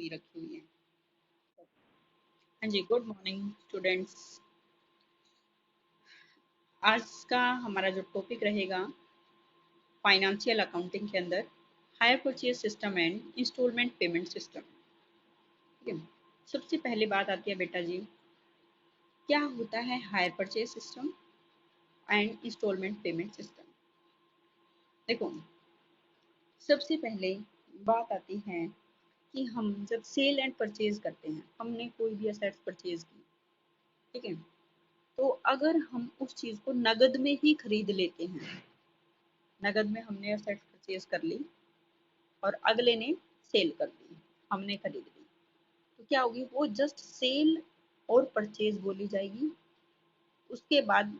हुई रखी हुई है। हाँ जी, गुड मॉर्निंग स्टूडेंट्स। आज का हमारा जो टॉपिक रहेगा फाइनेंशियल अकाउंटिंग के अंदर hire purchase system and instalment payment system. ठीक है, सबसे पहले बात आती है बेटा जी, क्या होता है hire purchase system and instalment payment system. देखो, सबसे पहले बात आती है कि हम जब सेल एंड परचेज करते हैं, हमने कोई भी असेट्स परचेज की, ठीक है, तो अगर हम उस चीज को नगद में ही खरीद लेते हैं, नगद में हमने असेट्स परचेज कर ली और अगले ने सेल कर दी, हमने खरीद ली, तो क्या होगी, वो जस्ट सेल और परचेज बोली जाएगी। उसके बाद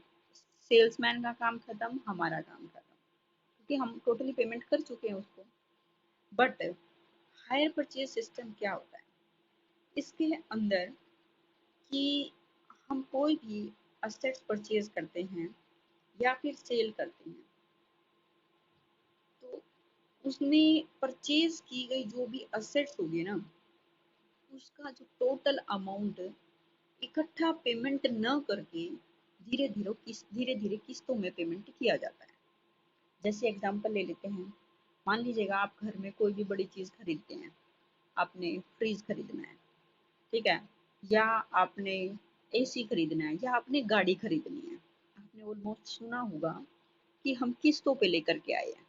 सेल्समैन का काम खत्म, हमारा काम खत्म, क्योंकि हम टोटली पेमेंट कर चुके हैं उसको। बट हायर परचेज सिस्टम क्या होता है, इसके अंदर कि हम कोई भी असेट्स परचेज करते हैं या फिर सेल करते हैं, तो उसमें परचेज की गई जो भी असेट्स होगी ना, उसका जो टोटल अमाउंट इकट्ठा पेमेंट न करके धीरे धीरे किस्तों में पेमेंट किया जाता है। जैसे एग्जांपल ले लेते हैं, मान लीजिएगा आप घर में कोई भी बड़ी चीज खरीदते हैं, आपने फ्रिज खरीदना है, ठीक है, या आपने एसी खरीदना है, या आपने गाड़ी खरीदनी है। आपने ऑलमोस्ट सुना होगा कि हम किस्तों पे लेकर के आए हैं,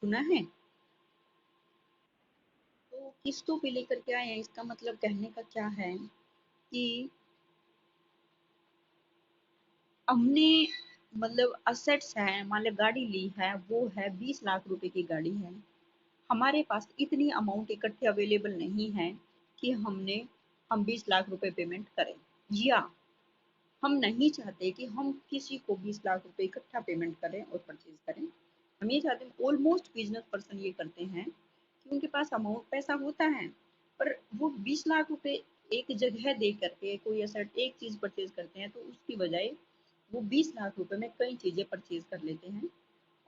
सुना है। तो किस्तों पे लेकर के आए हैं, इसका मतलब कहने का क्या है कि हमने मतलब असेट्स है, मान लो गाड़ी ली है, वो है 20 लाख रुपए की गाड़ी है, हमारे पास इतनी अमाउंट इकट्ठे अवेलेबल नहीं है कि हम 20 लाख रुपए पेमेंट करें, या हम नहीं चाहते कि हम किसी को 20 लाख रुपए इकट्ठा पेमेंट करें और परचेज करें। हम ये चाहते हैं, ऑलमोस्ट बिजनेस पर्सन ये करते हैं कि उनके पास अमाउंट पैसा होता है, पर वो 20 लाख रुपए एक जगह दे करके कोई ऐसा एक चीज परचेज करते हैं, तो उसकी बजाय वो 20 लाख रुपए में कई चीजें परचेज कर लेते हैं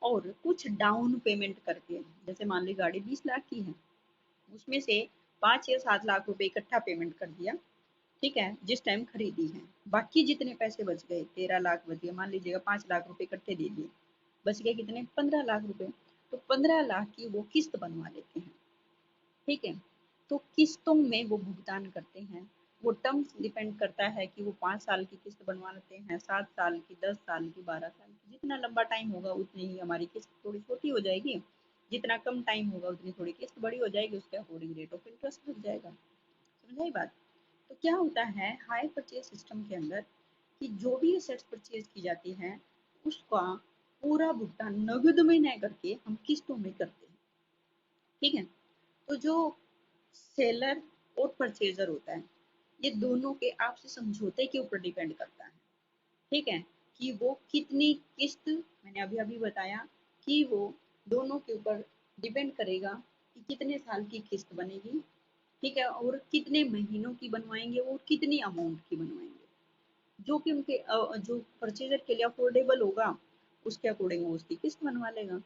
और कुछ डाउन पेमेंट करके, जैसे मान ली गाड़ी 20 लाख की है, उसमें से 5 या 7 लाख रुपए इकट्ठा पेमेंट कर दिया, ठीक है, जिस टाइम खरीदी है। बाकी जितने पैसे बच गए, 13 लाख बच गए, मान लीजिएगा 5 लाख रुपए इकट्ठे दे दिए, बच गए कितने, 15 लाख रुपए। तो 15 लाख की वो किस्त बनवा लेते हैं, ठीक है। तो किस्तों में वो भुगतान करते हैं, वो टर्म्स डिपेंड करता है कि वो 5 साल की किस्त बनवाते हैं, 7 साल की, 10 साल की, 12 साल की। जितना लंबा टाइम होगा उतनी ही हमारी किस्त थोड़ी छोटी हो जाएगी, जितना कम टाइम होगा उतनी थोड़ी किस्त बड़ी हो जाएगी, उसके अकॉर्डिंग रेट ऑफ इंटरेस्ट लग जाएगा। समझाई बात। तो क्या होता है हायर परचेज सिस्टम के अंदर कि जो भी एसेट्स परचेज की जाती है, उसका पूरा भुगतान नगद में न करके हम किस्तों में करते हैं, ठीक है। तो जो सेलर और परचेजर होता है, ये दोनों के आपसे समझौते के ऊपर डिपेंड करता है, ठीक है, कि वो कितनी किस्त, मैंने अभी अभी बताया कि वो दोनों के ऊपर डिपेंड करेगा कि कितने साल की किस्त बनेगी, ठीक है, और कितने महीनों की बनवाएंगे और कितनी अमाउंट की बनवाएंगे, जो कि उनके जो परचेजर के लिए अफोर्डेबल होगा, उसके अकॉर्डिंग वो उसकी किस्त बनवा लेगा,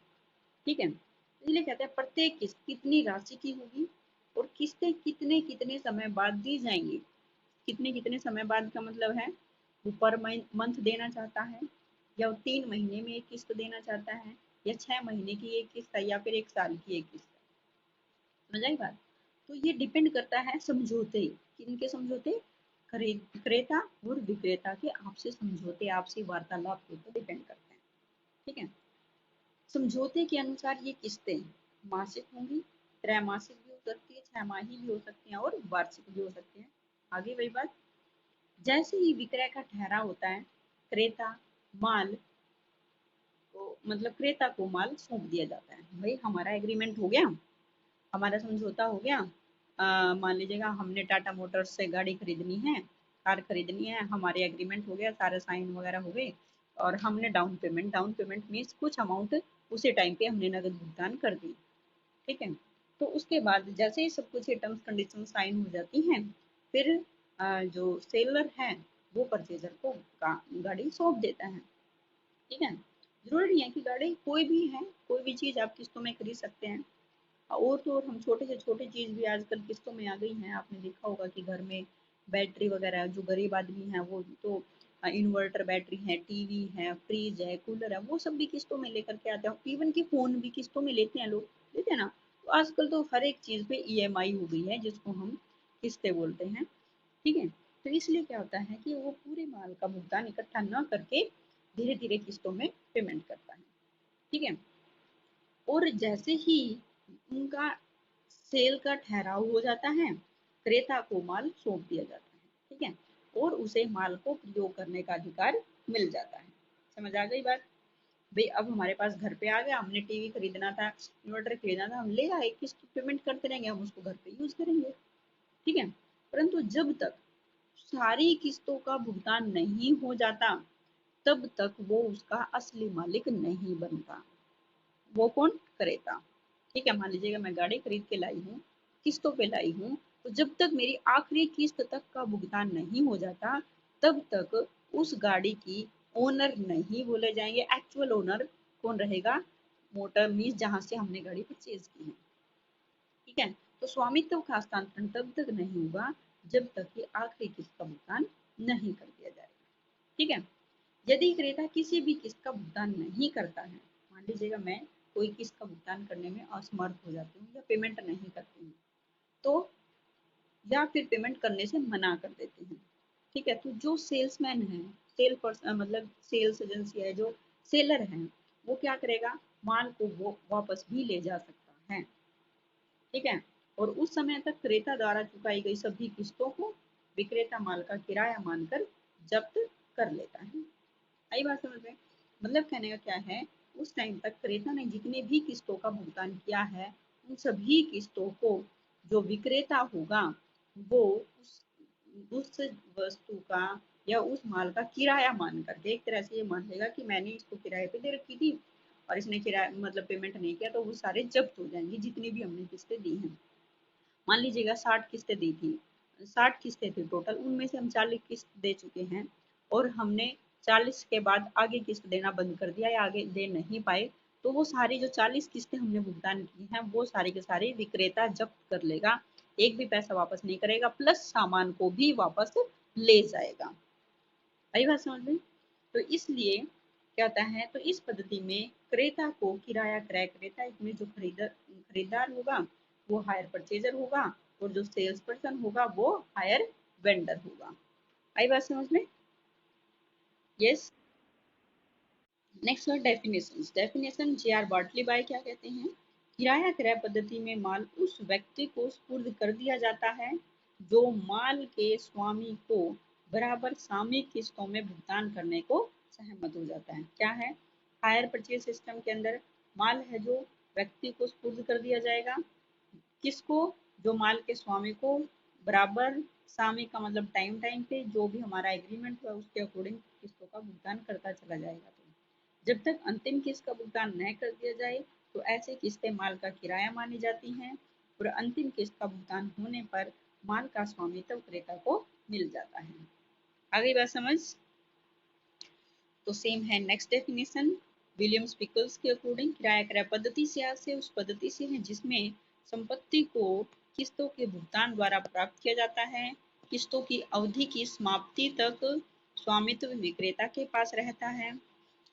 ठीक है। इसलिए कहते हैं प्रत्येक किस्त कितनी राशि की होगी और किस्तें कितने कितने समय बाद दी जाएंगी। कितने कितने समय बाद का मतलब है, वो पर मंथ देना चाहता है, या वो 3 महीने में एक किस्त देना चाहता है, या 6 महीने की एक किस्त है, या फिर 1 साल की एक किस्त है। समझ आई बात। तो ये डिपेंड करता है समझौते, किनके समझौते, क्रेता और विक्रेता के आपसे समझौते, आपसे वार्तालाप के ऊपर डिपेंड करते हैं, ठीक है। समझौते के अनुसार ये किस्तें मासिक होंगी, त्रैमासिक भी हो सकती है, 6 माही भी हो सकती हैं और वार्षिक भी हो सकती हैं। आगे वही बात, जैसे ही विक्रय का ठहराव होता है, क्रेता माल को मतलब क्रेता को माल सौंप दिया जाता है। भाई हमारा एग्रीमेंट हो गया, हमारा समझौता हो गया, मान लीजिएगा हमने टाटा मोटर्स से गाड़ी खरीदनी है, कार खरीदनी है, हमारे एग्रीमेंट हो गया, सारे साइन वगैरह हो गए, और हमने डाउन पेमेंट मीन्स कुछ अमाउंट उसी टाइम पे हमने नगद भुगतान कर दी, ठीक है। तो उसके बाद जैसे ही सब कुछ ये टर्म्स कंडीशन साइन हो जाती हैं, फिर जो सेलर है वो परचेजर को गाड़ी सौंप देता है, ठीक है। जरूरी नहीं है कि गाड़ी कोई भी है, कोई भी चीज आप किस्तों में खरीद सकते हैं, और तो और हम छोटे से छोटे चीज़ भी आजकल किस्तों में आ गई हैं। आपने देखा होगा कि घर में बैटरी वगैरह, जो गरीब आदमी है वो तो इन्वर्टर बैटरी है, टीवी है, फ्रिज है, कूलर है, वो सब भी किस्तों में लेकर के आते हैं। इवन कि फ़ोन भी किस्तों में लेते हैं लोग, लेते हैं ना। तो आजकल तो हर एक चीज़ पे ईएमआई हो गई है, जिसको हम किस्तें बोलते हैं। ठीक है। तो इसलिए क्या होता है कि वो पूरे माल का भुगतान इकट्ठा न करके धीरे धीरे किस्तों में पेमेंट करता है। ठीक है। और जैसे ही उनका सेल का ठहराव हो जाता है, क्रेता को माल सौंप दिया जाता है। ठीक है। और उसे माल को प्रयोग करने का अधिकार मिल जाता है। समझ आ गई बात? भाई अब हमारे पास घर पे आ गया, हमने टीवी खरीदना था, इन्वर्टर खरीदना था, हम ले आए, किस्त पेमेंट करते रहेंगे, हम उसको घर पे यूज करेंगे। ठीक है। परंतु जब तक सारी किस्तों का भुगतान नहीं हो जाता, तब तक वो उसका असली मालिक नहीं बनता। वो कौन? क्रेता। ठीक है। मान लीजिएगा मैं गाड़ी खरीद के लाई हूँ, किस्तों पे लाई हूँ, तो जब तक मेरी आखिरी किस्त तक का भुगतान नहीं हो जाता, तब तक उस गाड़ी की ओनर नहीं बोले जाएंगे। एक्चुअल ओनर कौन रहेगा? मोटर मीन्स जहां से हमने गाड़ी परचेज की है। ठीक है। तो स्वामित्व का हस्तांतरण तब तक नहीं होगा जब तक कि आखिरी किस्त का भुगतान नहीं कर दिया जाएगा। ठीक है। यदि क्रेता किसी भी किस्त का भुगतान नहीं करता है, मान लीजिएगा मैं कोई किस्त का भुगतान करने में असमर्थ हो जाती हूँ या पेमेंट नहीं करती हूँ, तो या फिर पेमेंट करने से मना कर देती हूँ। ठीक है। तो जो सेल्समैन है, सेल पर्सन मतलब सेल्स एजेंसी है, जो सेलर है, वो क्या करेगा? माल को वो वापस भी ले जा सकता है। ठीक है। और उस समय तक क्रेता द्वारा चुकाई गई सभी किस्तों को विक्रेता माल का किराया मानकर जब्त कर लेता है। आई बात समझ में? मतलब कहने का क्या है, उस टाइम तक क्रेता ने जितने भी किस्तों का भुगतान किया है, उन सभी किस्तों को जो विक्रेता होगा, वो उस वस्तु का या उस माल का किराया मान करके एक तरह से ये मान लेगा कि मैंने इसको किराए पे दे रखी थी और इसने किराया मतलब पेमेंट नहीं किया, तो वो सारे जब्त हो जाएंगे जितनी भी हमने किस्तें दी हैं। मान लीजिएगा 60 किस्तें दी थी, 60 किस्तें थी टोटल, उनमें से हम 40 किस्त दे चुके हैं और हमने 40 के बाद आगे किस्त देना बंद कर दिया या आगे दे नहीं पाए, तो वो सारी जो 40 किस्तें हमने भुगतान की हैं, वो सारी के सारी विक्रेता जब्त कर लेगा। एक भी पैसा वापस नहीं करेगा, प्लस सामान को भी वापस ले जाएगा। आई बात समझ में? तो इसलिए क्या होता है, तो इस पद्धति में क्रेता को किराया क्रय क्रेता में जो खरीदार होगा वो हायर परचेजर होगा, और जो सेल्स पर्सन होगा वो हायर वेंडर होगा। आई बात समझ में? यस। नेक्स्ट है definition. Definition J R Bartley by क्या कहते हैं? किराया क्रय पद्धति में माल उस व्यक्ति को सुपुर्द कर दिया जाता है जो माल के स्वामी को बराबर सामयिक किस्तों में भुगतान करने को सहमत हो जाता है। क्या है? हायर परचेज सिस्टम के अंदर माल है जो व्यक्ति को सुपुर्द कर दिया जाएगा। किसको? जो माल के स्वामी को बराबर सामयिक का मतलब टाइम टाइम पे जो भी हमारा एग्रीमेंट हुआ उसके अकॉर्डिंग किस्तों का भुगतान करता चला जाएगा। तो जब तक अंतिम किस्त का भुगतान न कर दिया जाए, तो ऐसे किस्तें माल का किराया मानी जाती हैं और अंतिम किस्त का भुगतान होने पर माल का स्वामित्व क्रेता को मिल जाता है। आ गई बात समझ? तो सेम है नेक्स्ट डेफिनेशन विलियम्स पिकल्स के अकॉर्डिंग। किराया क्रय पद्धति से उस पद्धति से है जिसमें संपत्ति को किस्तों के भुगतान द्वारा प्राप्त किया जाता है। किस्तों की अवधि की समाप्ति तक स्वामित्व विक्रेता के पास रहता है।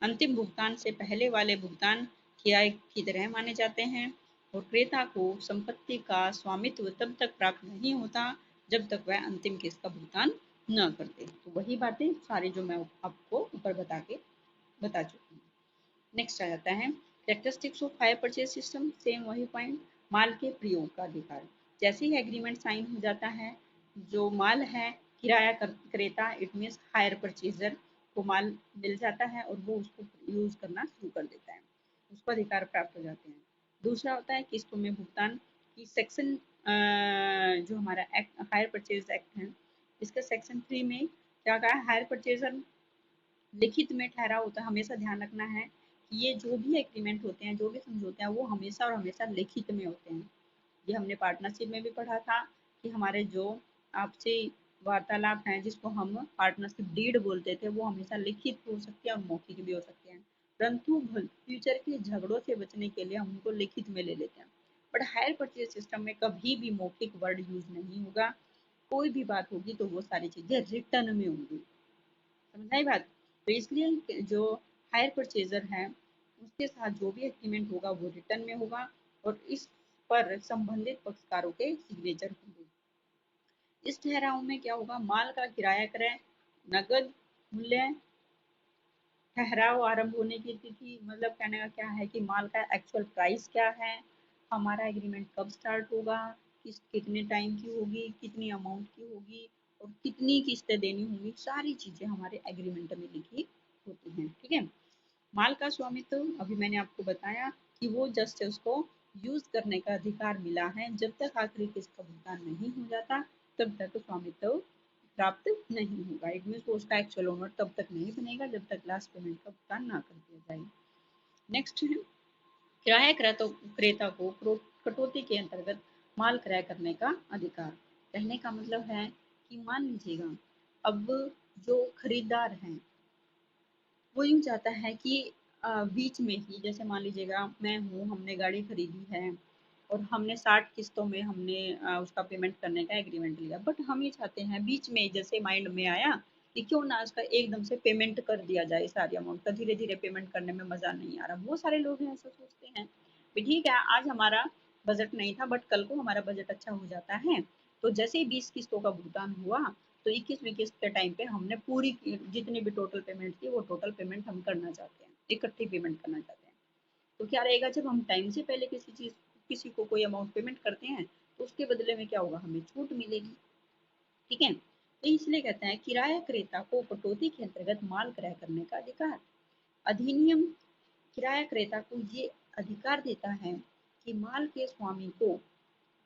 अंतिम भुगतान से पहले वाले भुगतान किराए की तरह माने जाते हैं और क्रेता को संपत्ति का स्वामित्व तब तक प्राप्त नहीं होता जब तक वह अंतिम किस्त का भुगतान न करते। तो वही बातें सारी जो मैं आपको ऊपर बता चुकी हूँ। नेक्स्ट आ जाता है characteristics of higher purchase system. Same वही पॉइंट, माल के प्रयोग का अधिकार। जैसे ही एग्रीमेंट साइन हो जाता है, जो माल है किराया क्रेता इट मीन्स हायर परचेजर को माल मिल जाता है और वो उसको यूज करना शुरू कर देता है, उसको अधिकार प्राप्त हो जाते हैं। दूसरा होता है किस्तों में भुगतान की सेक्शन, जो हमारा एक्ट हायर परचेज एक्ट है, इसका सेक्शन 3 में क्या कहा है? हायर परचेजर लिखित में ठहरा होता है। हमेशा ध्यान रखना है कि ये जो भी एग्रीमेंट होते हैं, जो भी समझौते हैं, वो हमेशा और हमेशा लिखित में होते हैं। ये हमने पार्टनरशिप में भी पढ़ा था कि हमारे जो आपसी वार्तालाप हैं जिसको हम पार्टनरशिप डीड बोलते थे, वो हमेशा लिखित हो सकती है और मौखिक भी हो सकते हैं, परंतु फ्यूचर के झगड़ों से बचने के लिए हम उनको लिखित में ले लेते हैं। बट हायर परचेज सिस्टम में कभी भी मौखिक वर्ड यूज नहीं होगा। कोई भी बात होगी तो वो सारी चीजें रिटर्न में होंगी। समझ आई बात? तो इसलिए जो हायर परचेजर है उसके साथ जो भी एग्रीमेंट होगा वो रिटर्न में होगा, और इस पर संबंधित पक्षकारों के सिग्नेचर होंगे। इस ठहराव में क्या होगा, माल का किराया क्रय, नगद मूल्य, ठहराव आरंभ होने की तिथि, मतलब कहने का क्या है कि माल का एक्चुअल प्राइस क्या है, हमारा एग्रीमेंट कब स्टार्ट होगा, कितने टाइम की होगी, कितनी अमाउंट की होगी, और कितनी किस्तें देनी होंगी, सारी चीजें हमारे एग्रीमेंट में लिखी होती हैं। ठीक है। माल का स्वामित्व अभी मैंने आपको बताया कि वो जस्ट उसको यूज करने का अधिकार मिला है, जब तक आखिरी किस्त का भुगतान नहीं हो जाता तब तक स्वामित्व प्राप्त नहीं होगा। इट मीन उसका एक्चुअल ओनर तब तक नहीं बनेगा जब तक लास्ट पेमेंट का भुगतान ना कर दिया जाए। नेक्स्ट है किराया क्रेता को कटौती के अंतर्गत माल क्रय करने का अधिकार। कहने का मतलब है कि मान लीजिएगा अब जो खरीदार है वो यूँ चाहता है कि बीच में ही, जैसे मान लीजिएगा मैं हूँ, हमने गाड़ी खरीदी है और हमने 60 किस्तों में हमने उसका पेमेंट करने का एग्रीमेंट लिया, बट हम ये चाहते हैं बीच में जैसे माइंड में आया कि क्यों ना उसका एकदम से पेमेंट कर दिया जाए, सारी अमाउंट का धीरे धीरे पेमेंट करने में मजा नहीं आ रहा। बहुत सारे लोग हैं ऐसा सोचते हैं भी ठीक है आज हमारा बजट नहीं था बट कल को हमारा बजट अच्छा हो जाता है, तो जैसे ही 20 किस्तों का भुगतान हुआ तो 21वीं किस्त के टाइम पे हमने पूरी जितनी भी टोटल पेमेंट थी वो टोटल पेमेंट हम करना चाहते हैं, इकट्ठी पेमेंट करना चाहते हैं। तो क्या रहेगा, जब हम टाइम से पहले किसी को कोई अमाउंट पेमेंट करते हैं तो उसके बदले में क्या होगा, हमें छूट मिलेगी। ठीक है। तो इसलिए कहते हैं किराया क्रेता को कटौती के अंतर्गत माल क्रय करने का अधिकार। अधिनियम किराया क्रेता को ये अधिकार देता है कि माल के स्वामी को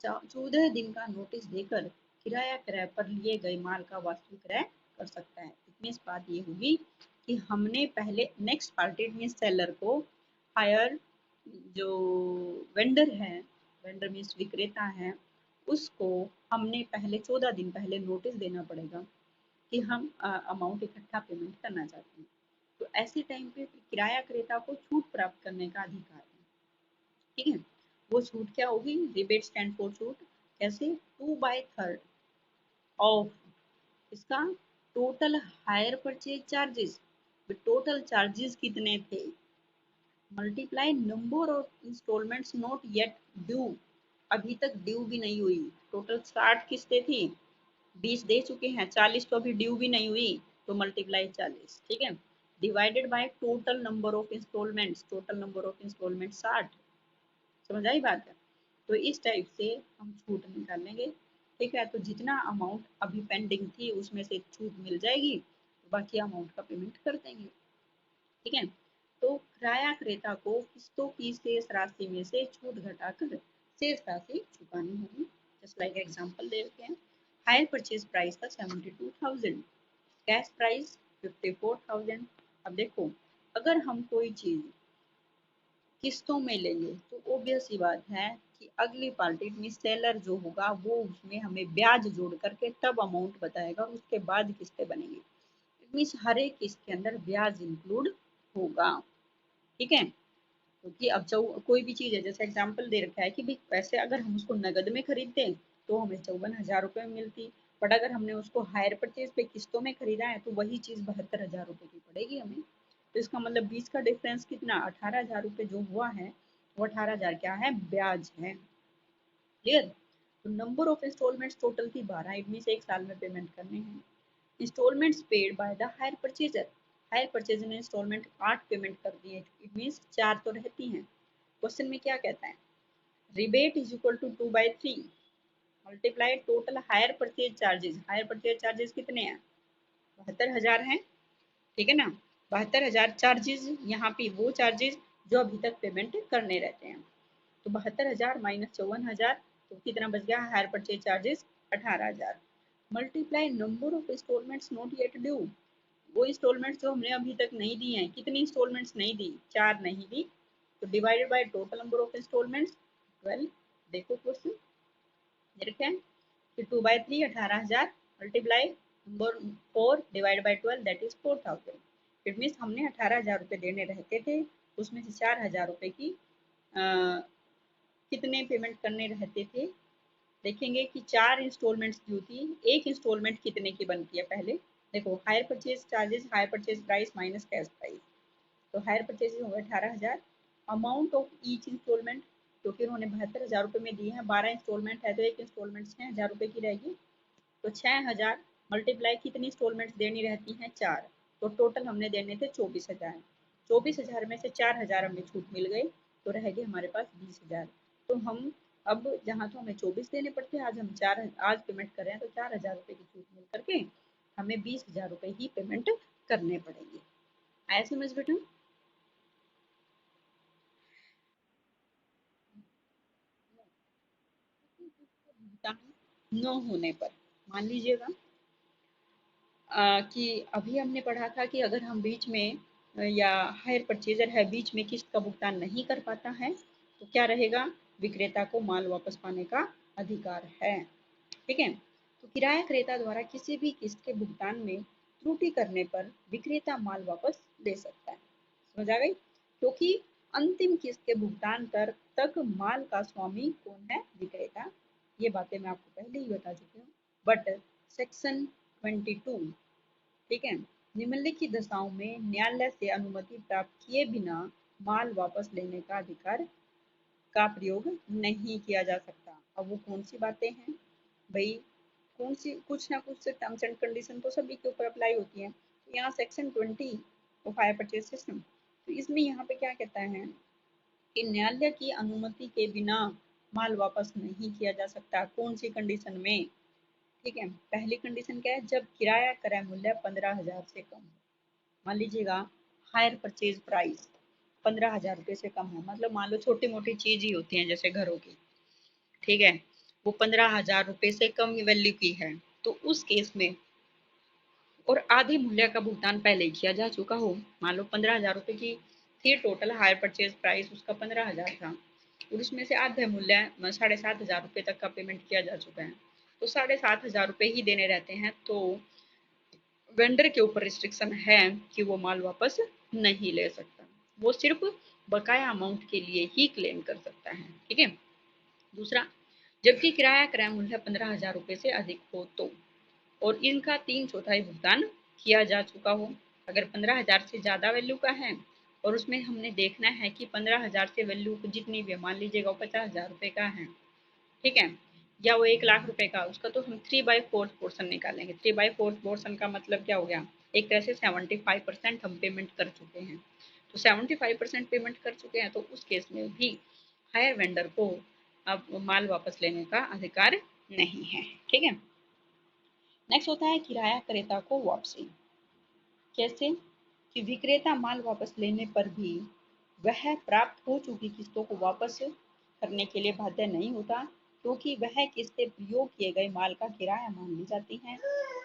14 दिन का नोटिस देकर किराया क्रय पर लिए गए माल का वास्तविक क्रय कर सकता है। इसमें इस बात ये होगी कि हमने पहले नेक्स्ट पार्टी मीन सेलर को हायर, जो वेंडर है, वेंडर मीन्स विक्रेता है, उसको हमने पहले 14 दिन पहले नोटिस देना पड़ेगा कि हम अमाउंट इकट्ठा पेमेंट करना चाहते हैं। तो ऐसे टाइम पे किराया क्रेता को छूट प्राप्त करने का अधिकार है। ठीक है। वो छूट क्या होगी, रिबेट स्टैंड फॉर छूट, कैसे, 2/3 ऑफ इसका total hire purchase charges. Total charges कितने थे, multiply number of instalments not yet due, अभी तक ड्यू भी नहीं हुई, टोटल 60 किस्तें थी, 20 दे चुके हैं, 40 तो अभी ड्यू भी नहीं हुई, तो मल्टीप्लाई 40। ठीक है। Divided by total number of instalments, total number of instalment 60। समझ आई बात है? तो इस टाइप से हम छूट निकालेंगे। ठीक है। तो जितना अमाउंट अभी पेंडिंग थी उसमें से छूट मिल जाएगी, तो बाकी अमाउंट का पेमेंट कर देंगे। ठीक है। तो किराया क्रेता को किस्तों की शेष राशि में से छूट घटाकर शेष राशि चुकानी होगी। जस्ट लाइक एग्जांपल दे रखे हैं, हायर परचेज प्राइस था 72,000, कैश प्राइस 54,000। अब देखो अगर हम कोई चीज किस्तों में लेंगे तो ऑब्वियस सी बात है कि अगली पार्टी में सेलर जो होगा वो उसमें हमें ब्याज जोड़ करके तब अमाउंट बताएगा, उसके बाद किस्तें बनेंगी। इट मीन्स हर एक किस्त के अंदर ब्याज इंक्लूड होगा। ठीक है। क्योंकि अब जो कोई भी चीज है, जैसे एग्जांपल दे रखा है कि भाई पैसे अगर हम उसको नगद में खरीदते तो हमें 54,000 रुपये में मिलती, बट अगर हमने उसको हायर परचेज पे किस्तों में खरीदा है तो वही चीज 72,000 रुपये की पड़ेगी हमें। तो इसका मतलब 20 का डिफरेंस कितना, 18,000 रुपये जो हुआ है वो 18,000 क्या है, ब्याज है। क्लियर? तो नंबर ऑफ इंस्टॉलमेंट्स टोटल थी 12, इट मीन एक साल में पेमेंट करने हैं। Instalments paid by the hire purchaser, hire purchaser ने इंस्टॉलमेंट 8 पेमेंट कर दिए, इट मीन 4 तो रहती हैं। क्वेश्चन में क्या कहता है, rebate is equal to 2/3 multiply total hire purchase charges, hire purchase charges कितने हैं, 72,000 हैं। ठीक है ना, 72,000 चार्जेस, यहाँ पे वो चार्जेस जो अभी तक पेमेंट करने रहते हैं। तो 72,000 माइनस 54,000, तो कितना बच गया, hire purchase charges 18,000, multiply number of instalments not yet due, वो इंस्टॉलमेंट्स जो हमने अभी तक नहीं दी हैं, कितनी इंस्टॉलमेंट्स नहीं दी, 4 नहीं दी, तो divided by total number of instalments 12। देखो क्वेश्चन रखे हैं कि 2/3 18,000 multiply number 4 divide by 12 that is 4,000। It means हमने 18,000 रुपये देने रहते थे, उसमें से 4,000 रुपये की कितने पेमेंट करने रहते थे, देखेंगे कि 4 इंस्टॉलमेंट्स ड्यू थी। एक इंस्टॉलमेंट कितने की बनती है, पहले देखो, higher purchase charges, hire purchase price minus cash price. तो हायर परचेज होगा 18,000। अमाउंट ऑफ ईच इंस्टॉलमेंट, क्योंकि उन्होंने 72,000 रुपये में दिए हैं, 12 इंस्टॉलमेंट है तो एक इंस्टॉलमेंट 6,000 रुपये की रहेगी। तो 6,000 मल्टीप्लाई कितनी इंस्टॉलमेंट्स देनी रहती हैं, 4। तो टोटल हमने देने थे 24,000। 24,000 में से 4,000 हमें छूट मिल गई, तो रह गए हमारे पास 20,000। तो हम अब जहाँ तो हमें 24 देने पड़ते हैं, आज हम 4 आज पेमेंट कर रहे हैं, तो 4,000 रुपये की छूट मिल करके हमें 20,000 रुपये ही पेमेंट करने पड़ेंगे। आया समझ बेटा? भुगतान न होने पर, मान लीजिएगा कि अभी हमने पढ़ा था कि अगर हम बीच में या हायर परचेजर है बीच में किस्त का भुगतान नहीं कर पाता है, तो क्या रहेगा, विक्रेता को माल वापस पाने का अधिकार है। ठीक है, तो किराया क्रेता द्वारा किसी भी किस्त के भुगतान में त्रुटि करने पर विक्रेता माल वापस ले सकता है। समझ आ गई? क्योंकि अंतिम किस्त के भुगतान कर तक माल का स्वामी कौन है, विक्रेता। ये बातें मैं आपको पहले ही बता चुकी हूँ। बट सेक्शन 22, ठीक है, निम्नलिखित दशाओं में न्यायालय से अनुमति प्राप्त किए बिना माल वापस लेने का अधिकार का प्रयोग नहीं किया जा सकता। अब वो कौन सी बातें हैं भाई, कौन सी, कुछ ना कुछ टर्म्स एंड कंडीशन तो सभी के ऊपर अप्लाई होती है। तो यहाँ section 20 of higher purchase system, तो इसमें यहाँ पे क्या कहता है कि न्यायालय की अनुमति के बिना माल वापस नहीं किया जा सकता। कौन सी कंडीशन में? ठीक है, पहली कंडीशन क्या है, जब किराया क्रय मूल्य 15,000 से कम हो। मान लीजिएगा हायर परचेज प्राइस 15,000 रुपये से कम है, मतलब मान लो छोटी मोटी चीज ही होती हैं जैसे घरों की, ठीक है, वो 15,000 रुपये से कम वैल्यू की है, तो उस केस में और आधे मूल्य का भुगतान पहले ही किया जा चुका हो, मान लो 15,000 रुपये की थी टोटल हायर परचेज प्राइस, उसका 15,000 था, और उसमें से आधे मूल्य 7,500 रुपये तक का पेमेंट किया जा चुका है, तो 7,500 रुपये ही देने रहते हैं। तो वेंडर के ऊपर रिस्ट्रिक्शन है कि वो माल वापस नहीं ले सकता, वो सिर्फ बकाया अमाउंट के लिए ही क्लेम कर सकता है। ठीक है, दूसरा, जबकि किराया क्रय मूल्य 15,000 रुपये से अधिक हो तो, और इनका 3/4 भुगतान किया जा चुका हो। अगर 15,000 से ज़्यादा वैल्यू का है और उसमें हमने देखना है कि 15,000 से वैल्यू जितनी भी, मान लीजिएगा 50,000 रुपये का है, ठीक है, या वो 1,00,000 रुपए का, उसका तो हम 3/4 पोर्शन निकालेंगे। 3/4 पोर्शन का मतलब क्या हो गया, एक तरह से 75% हम पेमेंट कर चुके हैं। तो 75% पेमेंट कर चुके हैं, तो उस केस में भी हायर वेंडर को अब माल वापस लेने का अधिकार नहीं है। ठीक है, नेक्स्ट होता है किराया क्रेता को वापसी। कैसे कि विक्रेता माल वापस लेने पर भी वह प्राप्त हो चुकी किस्तों को वापस करने के लिए बाध्य नहीं होता, क्योंकि वह किस्तें प्रयोग किए गए माल का किराया मान ली जाती हैं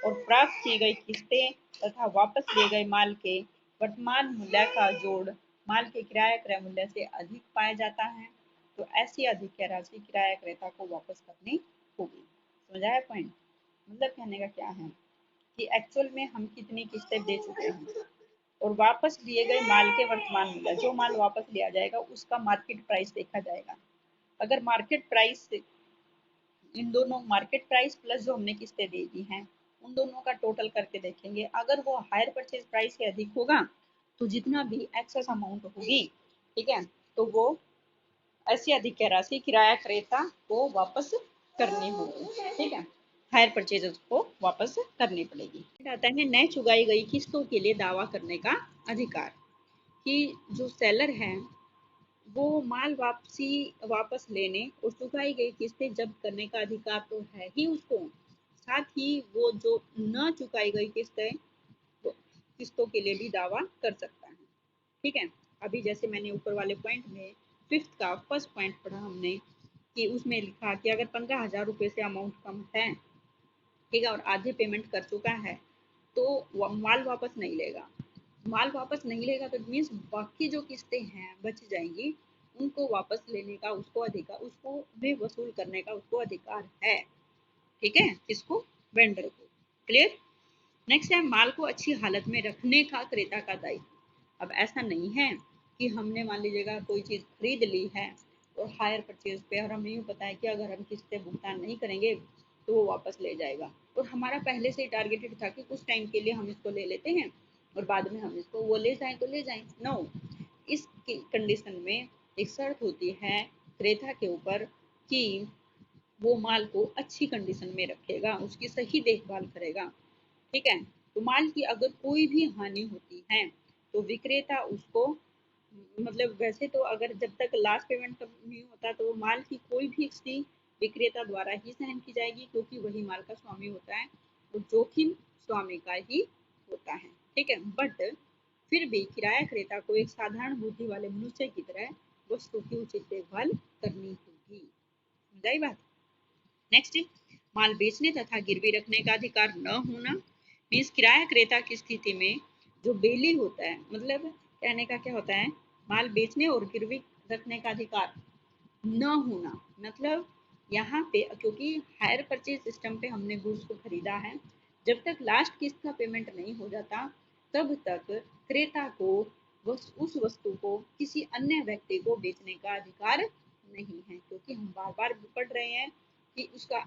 और प्राप्त की गई किस्तें तथा वापस लिए गए माल के वर्तमान मूल्य का जोड़ माल के किराया क्रय मूल्य से अधिक पाया जाता है। तो ऐसी अधिक राशि किराया क्रेता को वापस करनी होगी। समझ आया पॉइंट? मतलब कहने का क्या है कि एक्चुअल में हम कितनी किस्तें दे चुके हैं और वापस लिए गए माल के वर्तमान मूल्य, जो माल वापस लिया जाएगा उसका मार्केट प्राइस देखा जाएगा। अगर मार्केट प्राइस, इन दोनों मार्केट प्राइस प्लस जो हमने किस्तें दे दी हैं, उन दोनों का टोटल करके देखेंगे। अगर वो हायर परचेज प्राइस से अधिक होगा तो जितना भी एक्सेस अमाउंट होगी, ठीक है, तो वो ऐसी अधिक राशि किराया क्रेता को वापस करनी होगी। ठीक है, हायर परचेजर्स को वापस करनी पड़ेगी। आता है नए चुकाई गई किस्तों के लिए दावा करने का अधिकार, कि जो सेलर है वो माल वापस लेने और चुकाई गई किस्तें जब्त करने का अधिकार तो है ही उसको, साथ ही वो जो न चुकाई गई किस्तें, वो किस्तों के लिए भी दावा कर सकता है। ठीक है, अभी जैसे मैंने ऊपर वाले पॉइंट में फिफ्थ का फर्स्ट पॉइंट पढ़ा हमने, कि उसमें लिखा कि अगर 15,000 रुपये से अमाउंट कम है, ठीक है, और आधे पेमेंट कर चुका है, तो माल वापस नहीं लेगा। माल वापस नहीं लेगा तो मीन्स बाकी जो किस्तें हैं बच जाएंगी, उनको वापस लेने का उसको अधिकार, उसको भी वसूल करने का उसको अधिकार है। ठीक है, किसको, वेंडर को। क्लियर? नेक्स्ट है माल को अच्छी हालत में रखने का क्रेता का दायित्व। अब ऐसा नहीं है कि हमने मान लीजिएगा कोई चीज़ खरीद ली है और हायर परचेज पे, और हमें यूँ पता है कि अगर हम किस्तें भुगतान नहीं करेंगे तो वो वापस ले जाएगा, और हमारा पहले से ही टारगेटेड था कि कुछ टाइम के लिए हम इसको ले लेते हैं और बाद में हम इसको वो ले जाएं तो ले जाएं। नो, इस कंडीशन में एक शर्त होती है क्रेता के ऊपर कि वो माल को अच्छी कंडीशन में रखेगा, उसकी सही देखभाल करेगा। ठीक है, तो माल की अगर कोई भी हानि होती है तो विक्रेता उसको, मतलब वैसे तो अगर जब तक लास्ट पेमेंट नहीं होता तो वो माल की कोई भी स्थिति विक्रेता द्वारा ही सहन की जाएगी, क्योंकि वही माल का स्वामी होता है, तो जोखिम स्वामी का ही होता है। ठीक है, बट फिर भी किराया क्रेता को एक साधारण बुद्धि वाले मनुष्य की तरह वस्तु की उचित देखभाल करनी होगी। समझाई बात? नेक्स्ट, माल बेचने तथा गिरवी रखने का अधिकार न होना। मीन्स किराया क्रेता की स्थिति में जो बेली होता है, मतलब कहने का क्या होता है, माल बेचने और गिरवी रखने का अधिकार न होना, मतलब यहाँ पे क्योंकि हायर परचेज सिस्टम पे हमने गुड्स को खरीदा है, जब तक लास्ट किस्त का पेमेंट नहीं हो जाता तब तक क्रेता को उस वस्तु को किसी अन्य व्यक्ति को बेचने का अधिकार नहीं है, क्योंकि हम बार बार पढ़ रहे हैं कि उसका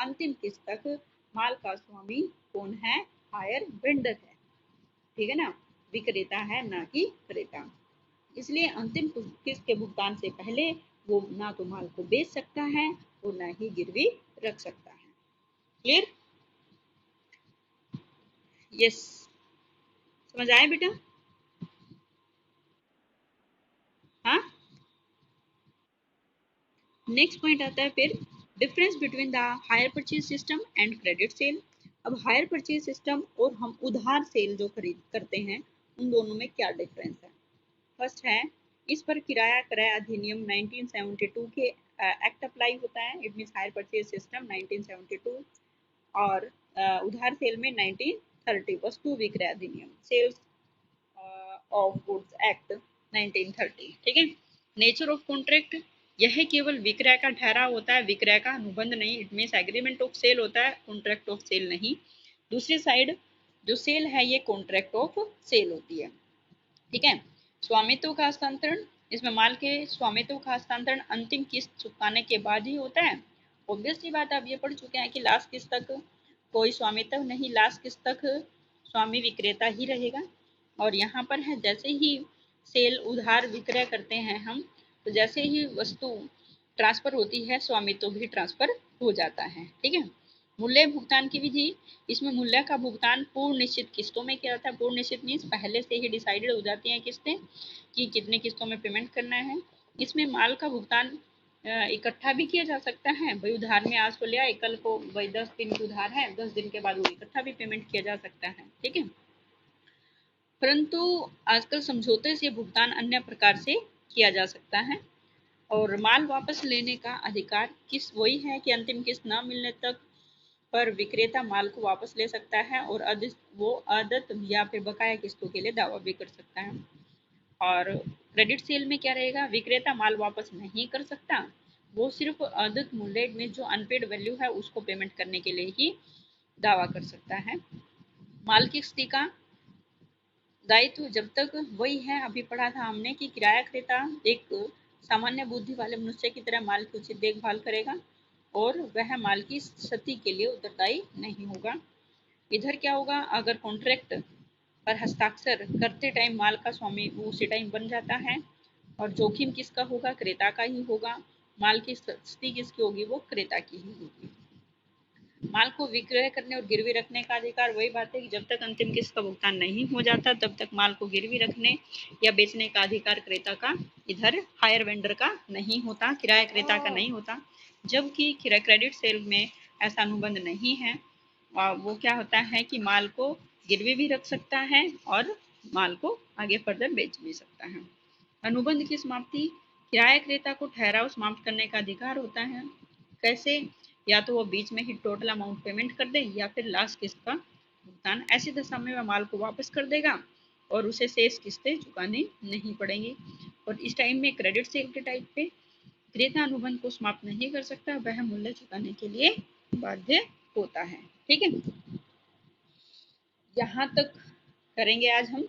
अंतिम किस्त तक माल का स्वामी कौन है? हायर वेंडर है। ठीक है ना, विक्रेता है ना कि क्रेता। इसलिए अंतिम किस्त के भुगतान से पहले वो ना तो माल को बेच सकता है और ना ही गिरवी रख सकता है। क्लियर? यस, समझ आए बेटा? हाँ, नेक्स्ट पॉइंट आता है फिर difference between the higher purchase system and credit sale. अब हायर परचेज सिस्टम और हम उधार सेल जो खरीद करते हैं उन दोनों में क्या डिफरेंस है? फर्स्ट है, इस पर किराया क्रय अधिनियम 1972 के एक्ट अप्लाई होता है, it means higher purchase system 1972, और उधार सेल में 1930 वस्तु विक्रय अधिनियम सेल्स ऑफ गुड्स एक्ट 1930। ठीक है, नेचर ऑफ कॉन्ट्रैक्ट, यह केवल विक्रय का ठहराव होता है, विक्रय का अनुबंध नहीं, it means agreement of sale होता है, कॉन्ट्रैक्ट ऑफ सेल नहीं। दूसरी साइड जो सेल है ये कॉन्ट्रैक्ट ऑफ सेल होती है। ठीक है, स्वामित्व का हस्तांतरण, इसमें माल के स्वामित्व का हस्तांतरण अंतिम किस्त चुकाने के बाद ही होता है। ऑब्वियसली बात आप ये पढ़ चुके हैं कि लास्ट किस्त तक कोई स्वामित्व नहीं, लास्ट किस्त तक स्वामी विक्रेता ही रहेगा। और यहाँ पर है जैसे ही सेल उधार विक्रय करते हैं हम, तो जैसे ही वस्तु ट्रांसफर होती है स्वामित्व भी ट्रांसफर हो जाता है। ठीक है, मूल्य भुगतान की विधि, इसमें मूल्य का भुगतान पूर्ण निश्चित किस्तों में किया जाता है। पूर्ण निश्चित मीन्स पहले से ही डिसाइडेड हो जाती हैं किस्तें कि कितने किस्तों में पेमेंट करना है। इसमें माल का भुगतान इकट्ठा भी किया जा सकता है, भाई उधार में आज को लिया, कल को भाई 10 दिन की उधार है, 10 दिन के बाद वो इकट्ठा भी पेमेंट किया जा सकता है। ठीक है, परंतु आजकल समझौते से भुगतान अन्य प्रकार से किया जा सकता है। और माल वापस लेने का अधिकार किस वही है कि अंतिम किस्त न मिलने तक पर विक्रेता माल को वापस ले सकता है और वो आदत या फिर बकाया किस्तों के लिए दावा भी कर सकता है। और क्रेडिट सेल में क्या रहेगा, विक्रेता माल वापस नहीं कर सकता, वो सिर्फ आदत मूल्य में जो अनपेड वैल्यू है उसको पेमेंट करने के लिए ही दावा कर सकता है। माल की स्थिति का दायित्व जब तक वही है, अभी पढ़ा था हमने कि किराया क्रेता एक सामान्य बुद्धि वाले मनुष्य की तरह माल की उचित देखभाल करेगा और वह माल की क्षति के लिए उत्तरदायी नहीं होगा। इधर क्या होगा, अगर कॉन्ट्रैक्ट पर हस्ताक्षर करते टाइम माल का स्वामी वो उसी टाइम बन जाता है, और जोखिम किसका होगा, क्रेता का ही होगा। माल की स्थिति किसकी होगी, वो क्रेता की ही होगी। माल को विक्रय करने और गिरवी रखने का अधिकार, वही बात है कि जब तक अंतिम किस्त का भुगतान नहीं हो जाता तब तक माल को गिरवी रखने या बेचने का अधिकार क्रेता का, इधर हायर वेंडर का नहीं होता, किराया क्रेता का नहीं होता। जबकि क्रेडिट सेल में ऐसा अनुबंध नहीं है, वो क्या होता है कि माल को गिरवी भी रख सकता है और माल को आगे फर्दर बेच भी सकता है। अनुबंध की समाप्ति, किराया क्रेता को ठहराव समाप्त करने का अधिकार होता है। कैसे, या तो वो बीच में ही टोटल अमाउंट पेमेंट कर दे या फिर लास्ट किस्त का भुगतान, ऐसी दशा में वह माल को वापस कर देगा और उसे शेष किस्तें चुकानी नहीं पड़ेंगी। और इस टाइम में क्रेडिट सेल के टाइप पे क्रेता अनुबंध को समाप्त नहीं कर सकता, वह मूल्य चुकाने के लिए बाध्य होता है। ठीक है, यहाँ तक करेंगे आज हम।